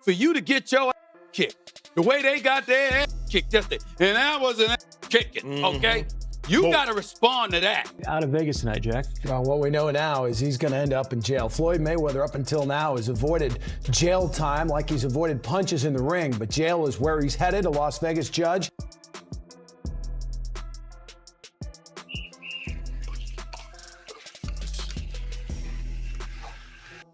for you to get your ass kicked. The way they got their ass kicked yesterday. And that was an ass kicking, okay? You got to respond to that. Out of Vegas tonight, Jack. Well, what we know now is he's going to end up in jail. Floyd Mayweather, up until now, has avoided jail time like he's avoided punches in the ring. But jail is where he's headed. A Las Vegas judge.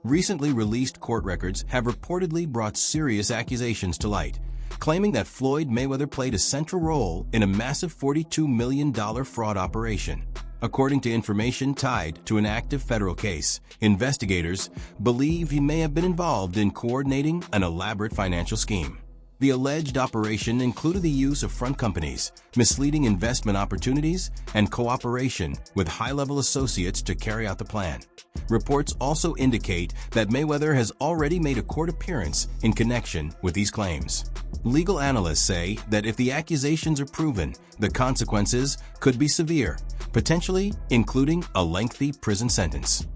Recently released court records have reportedly brought serious accusations to light, claiming that Floyd Mayweather played a central role in a massive $42 million fraud operation. According to information tied to an active federal case, investigators believe he may have been involved in coordinating an elaborate financial scheme. The alleged operation included the use of front companies, misleading investment opportunities, and cooperation with high-level associates to carry out the plan. Reports also indicate that Mayweather has already made a court appearance in connection with these claims. Legal analysts say that if the accusations are proven, the consequences could be severe, potentially including a lengthy prison sentence.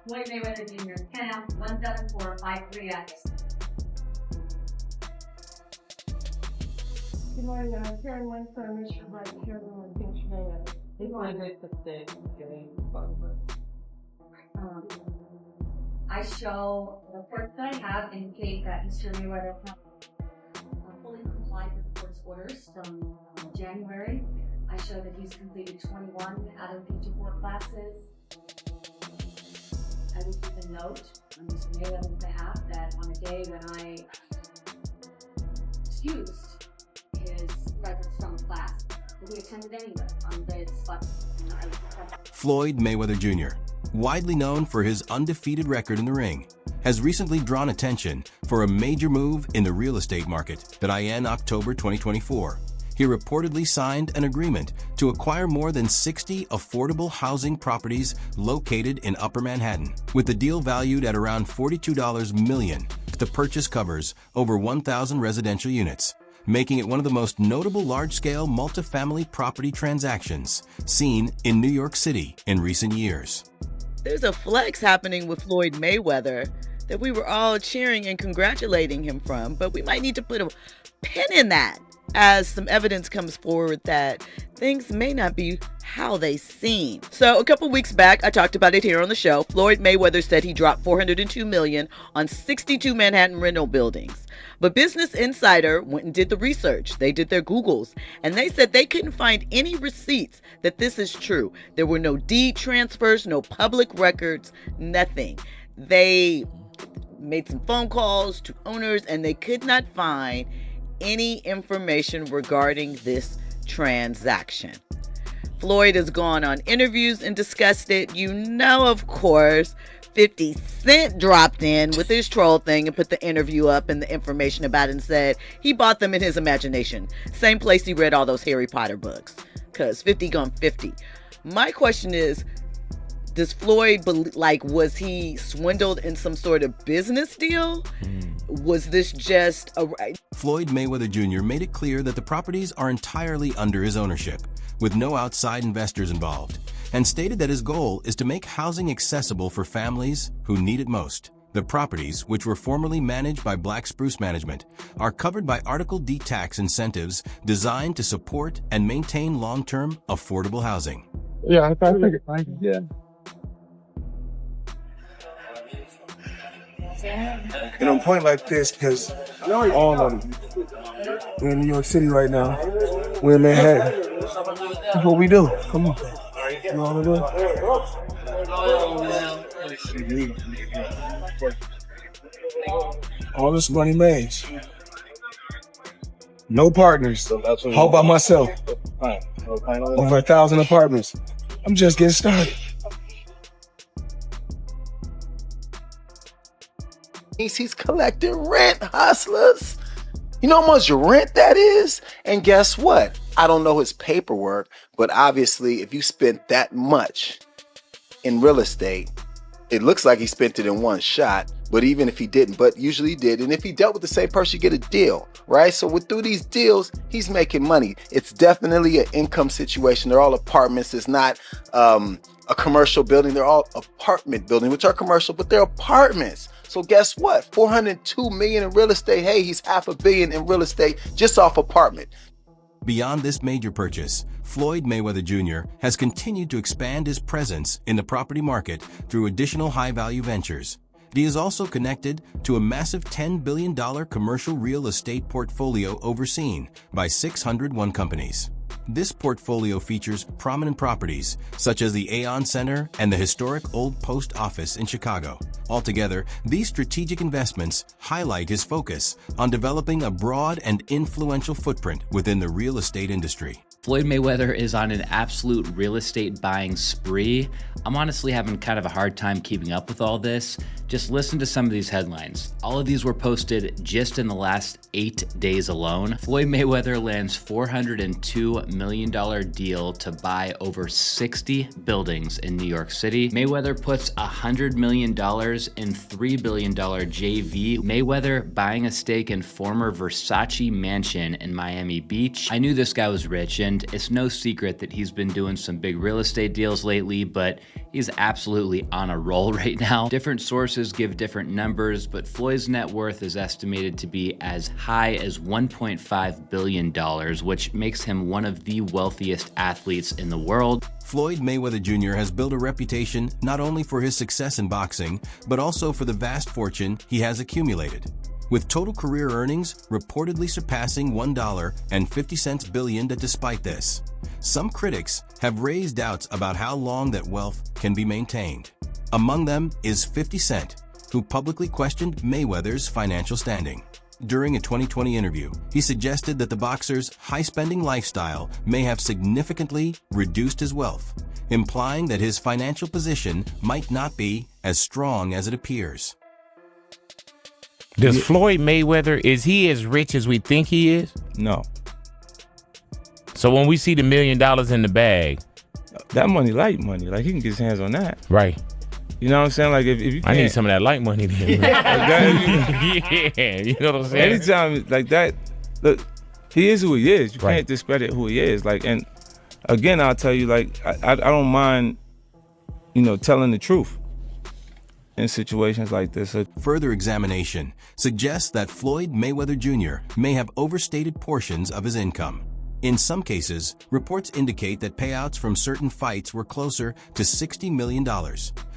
Floyd Mayweather Jr., 10 ounce, 174, 53X. Good morning, Karen Winston, Mr. Bright, Karen Winston, I show the reports that I have indicate that Mr. Mayweather fully complied with the court's orders from January. I show that he's completed 21 out of the 54 classes. I would keep a note on Mr. Mayweather's behalf that on a day when I excused his presence from the class, that he attended anyway on the day of the spot. Floyd Mayweather Jr., widely known for his undefeated record in the ring, has recently drawn attention for a major move in the real estate market that in October 2024. He reportedly signed an agreement to acquire more than 60 affordable housing properties located in Upper Manhattan, with the deal valued at around $42 million. The purchase covers over 1,000 residential units, making it one of the most notable large-scale multifamily property transactions seen in New York City in recent years. There's a flex happening with Floyd Mayweather that we were all cheering and congratulating him from, but we might need to put a pin in that as some evidence comes forward that things may not be how they seem. So a couple weeks back, I talked about it here on the show. Floyd Mayweather said he dropped $402 million on 62 Manhattan rental buildings. But Business Insider went and did the research. They did their Googles, and they said they couldn't find any receipts that this is true. There were no deed transfers, no public records, nothing. They made some phone calls to owners, and they could not find any information regarding this transaction. Floyd has gone on interviews and discussed it. You know, of course, 50 Cent dropped in with his troll thing and put the interview up and the information about it and said he bought them in his imagination. Same place he read all those Harry Potter books, because 50 gone 50. My question is, does Floyd, was he swindled in some sort of business deal? Was this just a... Floyd Mayweather Jr. made it clear that the properties are entirely under his ownership, with no outside investors involved, and stated that his goal is to make housing accessible for families who need it most. The properties, which were formerly managed by Black Spruce Management, are covered by Article D tax incentives designed to support and maintain long-term affordable housing. Yeah, I figured. Yeah. And on a point like this, because all of them, we're in New York City right now. We're in Manhattan. That's what we do. Come on. You know what I'm doing? All this money made. No partners. All by myself. Over 1,000 apartments. I'm just getting started. He's collecting rent, hustlers. You know how much rent that is? And guess what? I don't know his paperwork, but obviously if you spent that much in real estate, it looks like he spent it in one shot. But even if he didn't, but usually he did. And if he dealt with the same person, you get a deal, right? So through these deals, he's making money. It's definitely an income situation. They're all apartments. It's not a commercial building. They're all apartment buildings, which are commercial, but they're apartments. So guess what? $402 million in real estate. Hey, he's $500 million in real estate just off apartment. Beyond this major purchase, Floyd Mayweather Jr. has continued to expand his presence in the property market through additional high-value ventures. He is also connected to a massive $10 billion commercial real estate portfolio overseen by 601 companies. This portfolio features prominent properties such as the Aon Center and the historic Old Post Office in Chicago. Altogether, these strategic investments highlight his focus on developing a broad and influential footprint within the real estate industry. Floyd Mayweather is on an absolute real estate buying spree. I'm honestly having kind of a hard time keeping up with all this. Just listen to some of these headlines. All of these were posted just in the last 8 days alone. Floyd Mayweather lands $402 million deal to buy over 60 buildings in New York City. Mayweather puts $100 million in $3 billion JV. Mayweather buying a stake in former Versace mansion in Miami Beach. I knew this guy was rich, and it's no secret that he's been doing some big real estate deals lately, but he's absolutely on a roll right now. Different sources give different numbers, but Floyd's net worth is estimated to be as high as $1.5 billion, which makes him one of the wealthiest athletes in the world. Floyd Mayweather Jr. has built a reputation not only for his success in boxing, but also for the vast fortune he has accumulated. With total career earnings reportedly surpassing $1.50 billion. Despite this, some critics have raised doubts about how long that wealth can be maintained. Among them is 50 Cent, who publicly questioned Mayweather's financial standing. During a 2020 interview, he suggested that the boxer's high-spending lifestyle may have significantly reduced his wealth, implying that his financial position might not be as strong as it appears. Does Floyd Mayweather, is he as rich as we think he is? No. So when we see the $1 million in the bag, that money, light money, like he can get his hands on that. Right. You know what I'm saying? Like if you can't, I need some of that light money then. Yeah, you know what I'm saying? Anytime like that, look, he is who he is. You can't discredit who he is. Like, and again, I'll tell you, like, I don't mind, telling the truth in situations like this. Further examination suggests that Floyd Mayweather Jr. may have overstated portions of his income. In some cases, reports indicate that payouts from certain fights were closer to $60 million,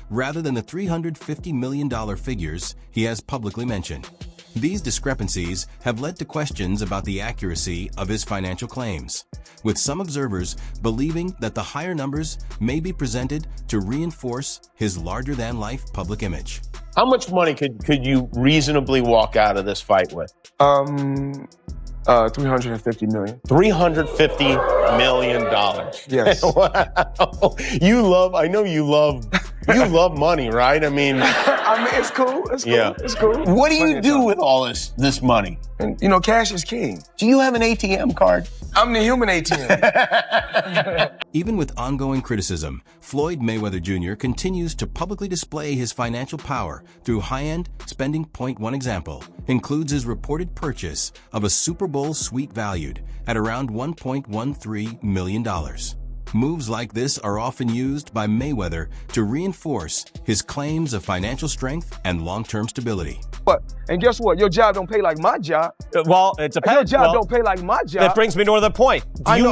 rather than the $350 million figures he has publicly mentioned. These discrepancies have led to questions about the accuracy of his financial claims, with some observers believing that the higher numbers may be presented to reinforce his larger-than-life public image. How much money could you reasonably walk out of this fight with? $350 million. $350 million. Yes. Wow. I know you love money, right? I mean, it's cool. It's cool. Yeah. It's cool. What do you do with all this money? And, cash is king. Do you have an ATM card? I'm the human ATM. Even with ongoing criticism, Floyd Mayweather Jr. continues to publicly display his financial power through high-end spending. One example includes his reported purchase of a Super Bowl suite valued at around $1.13 million. Moves like this are often used by Mayweather to reinforce his claims of financial strength and long-term stability. And guess what? Your job don't pay like my job. Well, it depends. Your job don't pay like my job. That brings me to another point. I can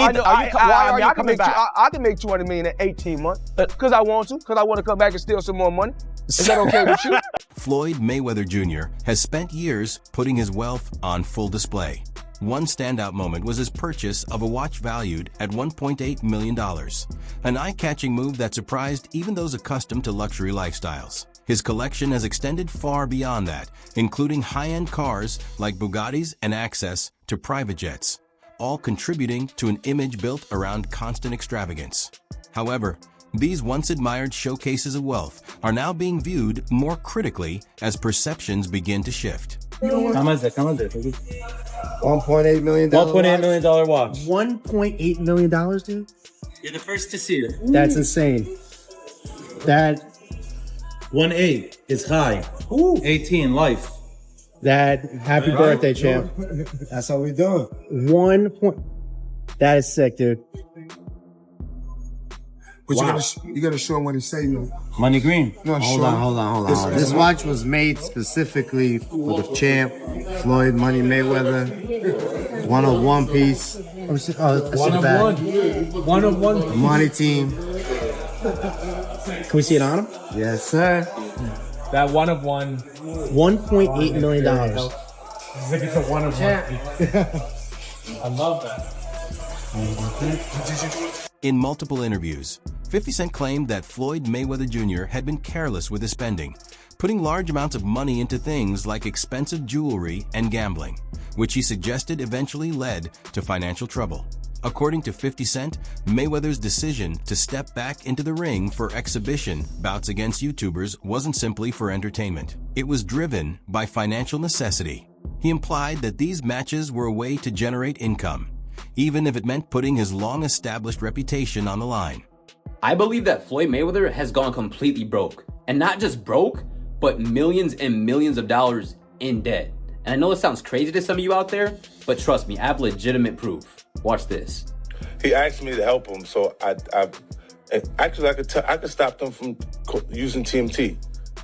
make $200 million in 18 months because I want to, because I want to come back and steal some more money. Is that okay with you? Floyd Mayweather Jr. has spent years putting his wealth on full display. One standout moment was his purchase of a watch valued at $1.8 million, an eye-catching move that surprised even those accustomed to luxury lifestyles. His collection has extended far beyond that, including high-end cars like Bugattis and access to private jets, all contributing to an image built around constant extravagance. However, these once-admired showcases of wealth are now being viewed more critically as perceptions begin to shift. How much is that? $1.8 million. $1.8 million watch. $1.8 million, dude? You're the first to see it. That's insane. That 1.8 is high. 18 life. Happy birthday, champ. That's how we doing. That is sick, dude. But you gotta show him what he say, man. Money green. No, Hold on. This watch was made specifically for the champ, Floyd Money Mayweather. 101 piece. One of one. Money team. Can we see it on him? Yes, sir. That one of one. $1.8 million. It's a one of one. I love that. In multiple interviews, 50 Cent claimed that Floyd Mayweather Jr. had been careless with his spending, putting large amounts of money into things like expensive jewelry and gambling, which he suggested eventually led to financial trouble. According to 50 Cent, Mayweather's decision to step back into the ring for exhibition bouts against YouTubers wasn't simply for entertainment. It was driven by financial necessity. He implied that these matches were a way to generate income, even if it meant putting his long-established reputation on the line. I believe that Floyd Mayweather has gone completely broke. And not just broke, but millions and millions of dollars in debt. And I know it sounds crazy to some of you out there, but trust me, I have legitimate proof. Watch this. He asked me to help him, so I could stop them from using TMT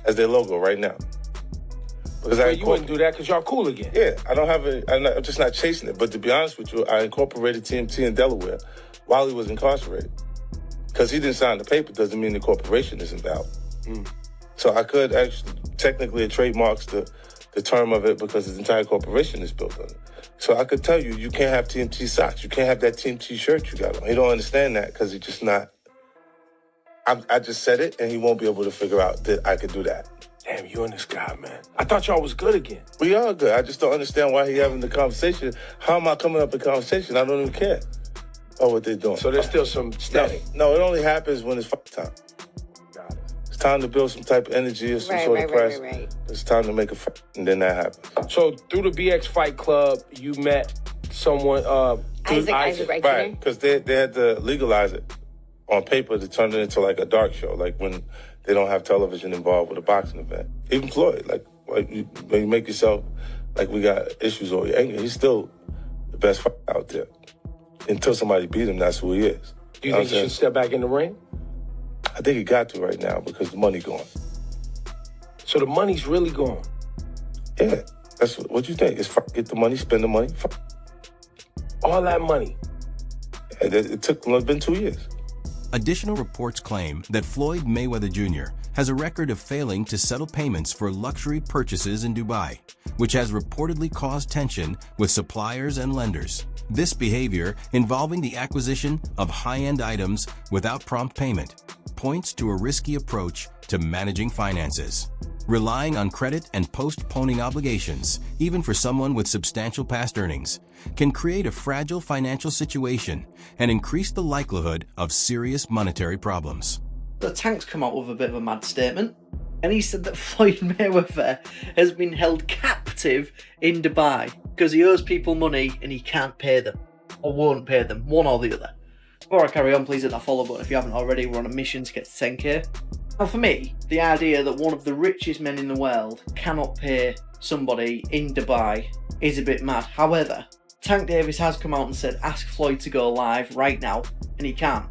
as their logo right now. Because you wouldn't do that because y'all cool again. Yeah, I'm just not chasing it. But to be honest with you, I incorporated TMT in Delaware while he was incarcerated. Because he didn't sign the paper doesn't mean the corporation isn't valid. So I could actually, technically it trademarks the term of it because his entire corporation is built on it. So I could tell you, you can't have TMT socks. You can't have that TMT shirt you got on. He don't understand that because he's just not. I just said it and he won't be able to figure out that I could do that. Damn, you and this guy, man. I thought y'all was good again. We are good. I just don't understand why he having the conversation. How am I coming up in conversation? I don't even care about what they're doing. So there's still some static. No, it only happens when it's time. Got it. It's time to build some type of energy or some sort of press. Right. It's time to make a fight, and then that happens. So through the BX Fight Club, you met someone, Isaac, right? Because they had to legalize it on paper to turn it into like a dark show, like when they don't have television involved with a boxing event. Even Floyd, when you make yourself like we got issues over your anger, he's still the best fighter out there. Until somebody beat him, that's who he is. Do you think he should step back in the ring? I think he got to right now because the money gone. So the money's really gone? Yeah, that's what you think. It's get the money, spend the money. All that money? And it's been 2 years. Additional reports claim that Floyd Mayweather Jr. has a record of failing to settle payments for luxury purchases in Dubai, which has reportedly caused tension with suppliers and lenders. This behavior, involving the acquisition of high-end items without prompt payment, points to a risky approach to managing finances. Relying on credit and postponing obligations, even for someone with substantial past earnings, can create a fragile financial situation and increase the likelihood of serious monetary problems. The Tank's come out with a bit of a mad statement, and he said that Floyd Mayweather has been held captive in Dubai because he owes people money and he can't pay them, or won't pay them, one or the other. Before I carry on, please hit that follow button if you haven't already. We're on a mission to get to 10k. Now for me, the idea that one of the richest men in the world cannot pay somebody in Dubai is a bit mad. However, Tank Davis has come out and said ask Floyd to go live right now, and he can't.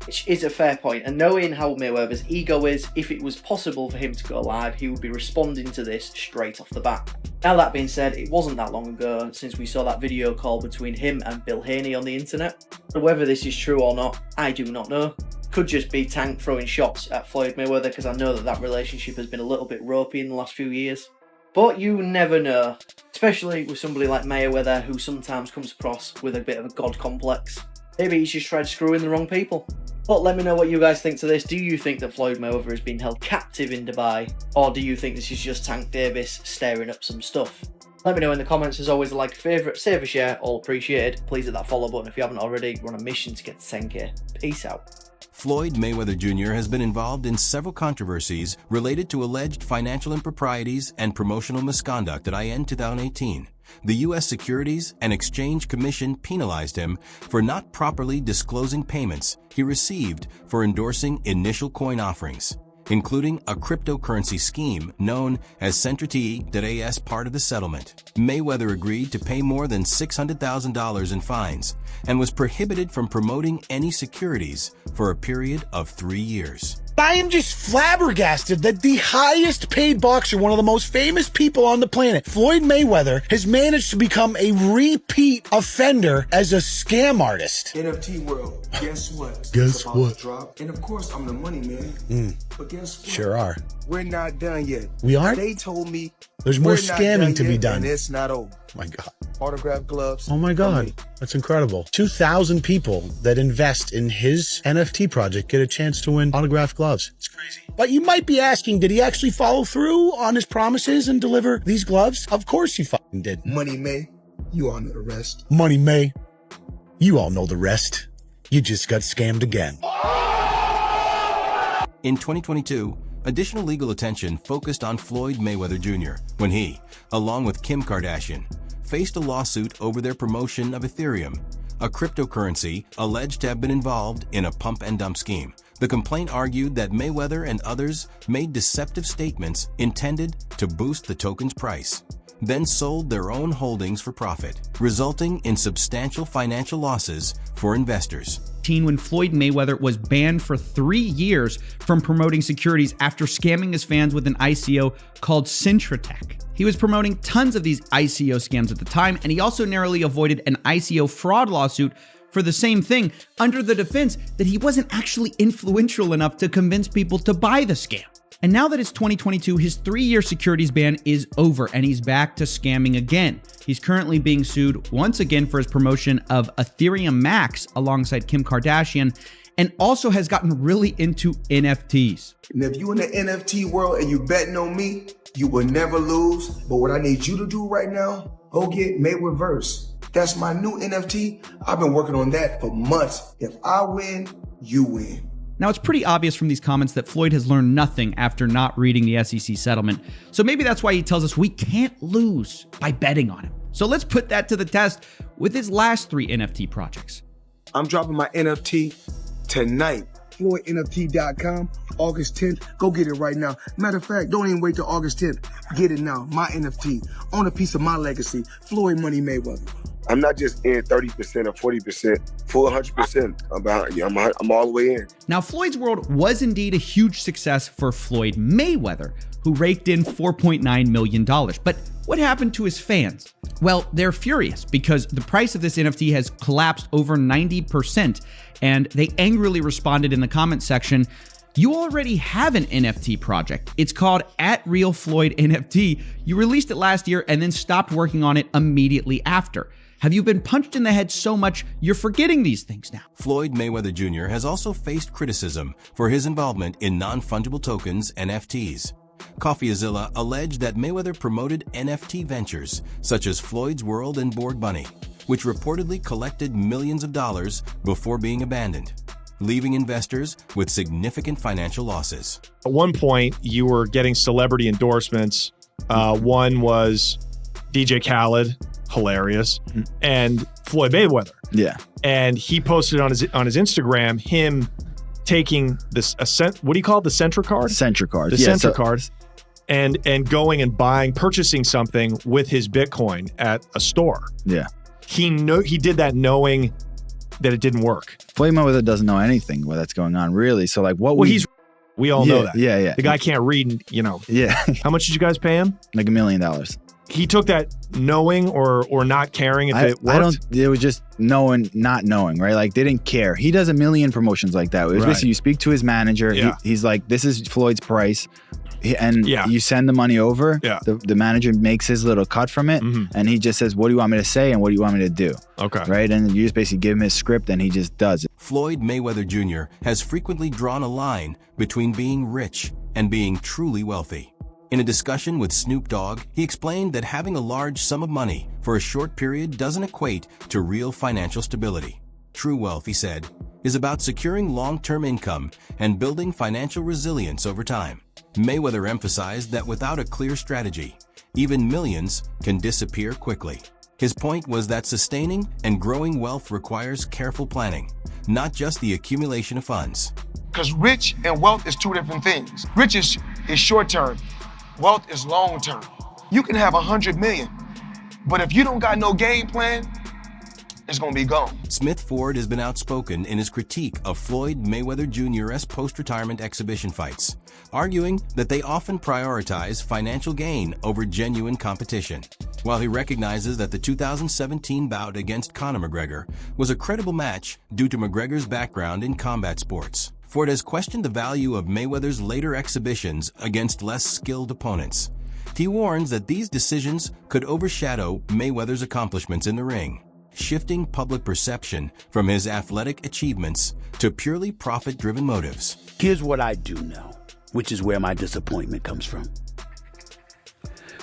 Which is a fair point, and knowing how Mayweather's ego is, if it was possible for him to go live, he would be responding to this straight off the bat. Now that being said, it wasn't that long ago since we saw that video call between him and Bill Haney on the internet. And whether this is true or not, I do not know. Could just be Tank throwing shots at Floyd Mayweather, because I know that relationship has been a little bit ropey in the last few years. But you never know, especially with somebody like Mayweather who sometimes comes across with a bit of a god complex. Maybe he's just tried screwing the wrong people. But let me know what you guys think to this. Do you think that Floyd Mayweather has been held captive in Dubai? Or do you think this is just Tank Davis stirring up some stuff? Let me know in the comments. As always, a like, favourite, save a share, all appreciated. Please hit that follow button if you haven't already. We're on a mission to get to 10k. Peace out. Floyd Mayweather Jr. has been involved in several controversies related to alleged financial improprieties and promotional misconduct at IN 2018. The U.S. Securities and Exchange Commission penalized him for not properly disclosing payments he received for endorsing initial coin offerings. including a cryptocurrency scheme known as Centrity as part of the settlement. Mayweather agreed to pay more than $600,000 in fines and was prohibited from promoting any securities for a period of 3 years. I am just flabbergasted that the highest paid boxer, one of the most famous people on the planet, Floyd Mayweather, has managed to become a repeat offender as a scam artist. NFT world, guess what? Guess It's about what? to drop. And of course, I'm the money man. But guess what? Sure are. We're not done yet. We aren't? They told me There's more we're not scamming done to be yet, done. and it's not over. My God. Autograph gloves. Oh my God. That's incredible. 2,000 people that invest in his NFT project get a chance to win autographed gloves. It's crazy. But you might be asking, did he actually follow through on his promises and deliver these gloves? Of course he fucking did. Money May, you all know the rest. Money May, you all know the rest. You just got scammed again. In 2022, additional legal attention focused on Floyd Mayweather Jr. when he, along with Kim Kardashian, faced a lawsuit over their promotion of Ethereum, a cryptocurrency alleged to have been involved in a pump and dump scheme. The complaint argued that Mayweather and others made deceptive statements intended to boost the token's price, then sold their own holdings for profit, resulting in substantial financial losses for investors. When Floyd Mayweather was banned for 3 years from promoting securities after scamming his fans with an ICO called Centratech. He was promoting tons of these ICO scams at the time, and he also narrowly avoided an ICO fraud lawsuit for the same thing under the defense that he wasn't actually influential enough to convince people to buy the scam. And now that it's 2022, his 3-year securities ban is over and he's back to scamming again. He's currently being sued once again for his promotion of Ethereum Max alongside Kim Kardashian, and also has gotten really into NFTs. And if you in the NFT world and you betting on me, you will never lose. But what I need you to do right now, go get Mayweatherverse. That's my new NFT. I've been working on that for months. If I win, you win. Now, it's pretty obvious from these comments that Floyd has learned nothing after not reading the SEC settlement. So maybe that's why he tells us we can't lose by betting on him. So let's put that to the test with his last 3 NFT projects. I'm dropping my NFT tonight. FloydNFT.com, August 10th. Go get it right now. Matter of fact, don't even wait till August 10th. Get it now. My NFT. Own a piece of my legacy. Floyd Money Mayweather. I'm not just in 30% or 40%, full 100%. I'm behind you. I'm all the way in. Now, Floyd's World was indeed a huge success for Floyd Mayweather, who raked in $4.9 million. But what happened to his fans? Well, they're furious because the price of this NFT has collapsed over 90%, and they angrily responded in the comment section, "You already have an NFT project. It's called @RealFloydNFT. You released it last year and then stopped working on it immediately after. Have you been punched in the head so much you're forgetting these things now?" Floyd Mayweather Jr. has also faced criticism for his involvement in non-fungible tokens, NFTs. Coffeezilla alleged that Mayweather promoted NFT ventures such as Floyd's World and Bored Bunny, which reportedly collected millions of dollars before being abandoned, leaving investors with significant financial losses. At one point, you were getting celebrity endorsements. One was DJ Khaled, hilarious, and Floyd Mayweather. Yeah. And he posted on his Instagram him taking this what do you call it? The Centra card? Centra card. The Centra card. And going and purchasing something with his Bitcoin at a store. Yeah. He did that knowing that it didn't work. Floyd Mayweather doesn't know anything that's going on, really. So like what we all know that. Yeah. The guy can't read, Yeah. How much did you guys pay him? Like $1 million. He took that knowing or not caring if it worked? It was just knowing, not knowing, right? Like they didn't care. He does a million promotions like that. It was basically you speak to his manager. Yeah. He's like, this is Floyd's price. You send the money over. Yeah. The manager makes his little cut from it. And he just says, what do you want me to say? And what do you want me to do? Okay. Right. And you just basically give him his script and he just does it. Floyd Mayweather Jr. has frequently drawn a line between being rich and being truly wealthy. In a discussion with Snoop Dogg, he explained that having a large sum of money for a short period doesn't equate to real financial stability. True wealth, he said, is about securing long-term income and building financial resilience over time. Mayweather emphasized that without a clear strategy, even millions can disappear quickly. His point was that sustaining and growing wealth requires careful planning, not just the accumulation of funds. Because rich and wealth is two different things. Rich is short term, wealth is long term. You can have 100 million, but if you don't got no game plan, it's gonna be gone. Smith Ford has been outspoken in his critique of Floyd Mayweather Jr.'s post-retirement exhibition fights, arguing that they often prioritize financial gain over genuine competition. While he recognizes that the 2017 bout against Conor McGregor was a credible match due to McGregor's background in combat sports, Ford has questioned the value of Mayweather's later exhibitions against less skilled opponents. He warns that these decisions could overshadow Mayweather's accomplishments in the ring, shifting public perception from his athletic achievements to purely profit-driven motives. Here's what I do know, which is where my disappointment comes from.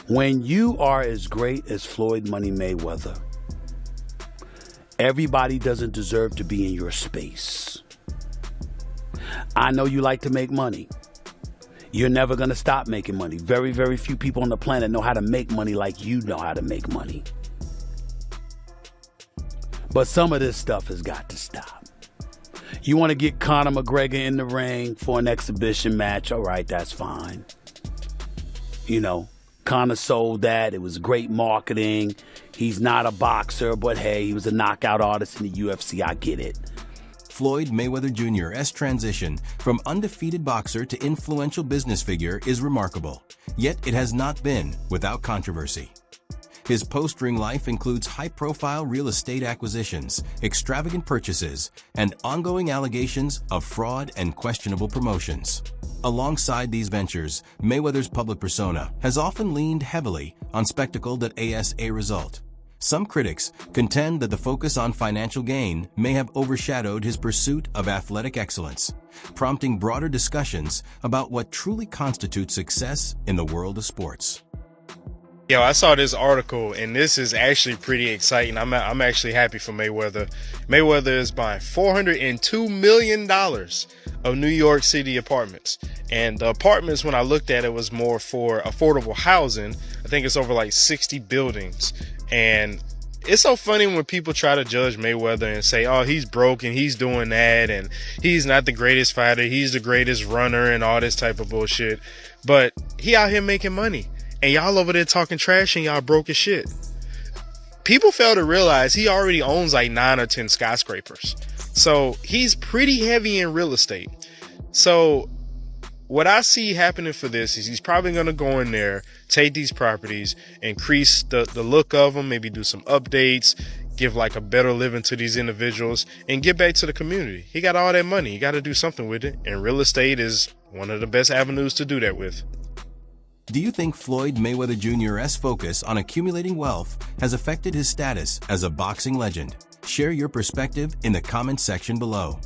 When you are as great as Floyd Money Mayweather, everybody doesn't deserve to be in your space. I know you like to make money. You're never going to stop making money. Very, very few people on the planet know how to make money like you know how to make money. But some of this stuff has got to stop. You want to get Conor McGregor in the ring for an exhibition match, all right, that's fine. You know, Conor sold that. It was great marketing. He's not a boxer, but hey, he was a knockout artist in the UFC. I get it. Floyd Mayweather Jr.'s transition from undefeated boxer to influential business figure is remarkable, yet it has not been without controversy. His post-ring life includes high-profile real estate acquisitions, extravagant purchases, and ongoing allegations of fraud and questionable promotions. Alongside these ventures, Mayweather's public persona has often leaned heavily on spectacle as a result. Some critics contend that the focus on financial gain may have overshadowed his pursuit of athletic excellence, prompting broader discussions about what truly constitutes success in the world of sports. Yo, I saw this article, and this is actually pretty exciting. I'm actually happy for Mayweather. Mayweather is buying $402 million of New York City apartments. And the apartments, when I looked at it, was more for affordable housing. I think it's over like 60 buildings. And it's so funny when people try to judge Mayweather and say, oh, he's broke and he's doing that and he's not the greatest fighter, he's the greatest runner and all this type of bullshit. But he out here making money. And y'all over there talking trash and y'all broke as shit. People fail to realize he already owns like 9 or 10 skyscrapers. So he's pretty heavy in real estate. So what I see happening for this is he's probably going to go in there, take these properties, increase the look of them, maybe do some updates, give like a better living to these individuals, and get back to the community. He got all that money. He got to do something with it. And real estate is one of the best avenues to do that with. Do you think Floyd Mayweather Jr.'s focus on accumulating wealth has affected his status as a boxing legend? Share your perspective in the comments section below.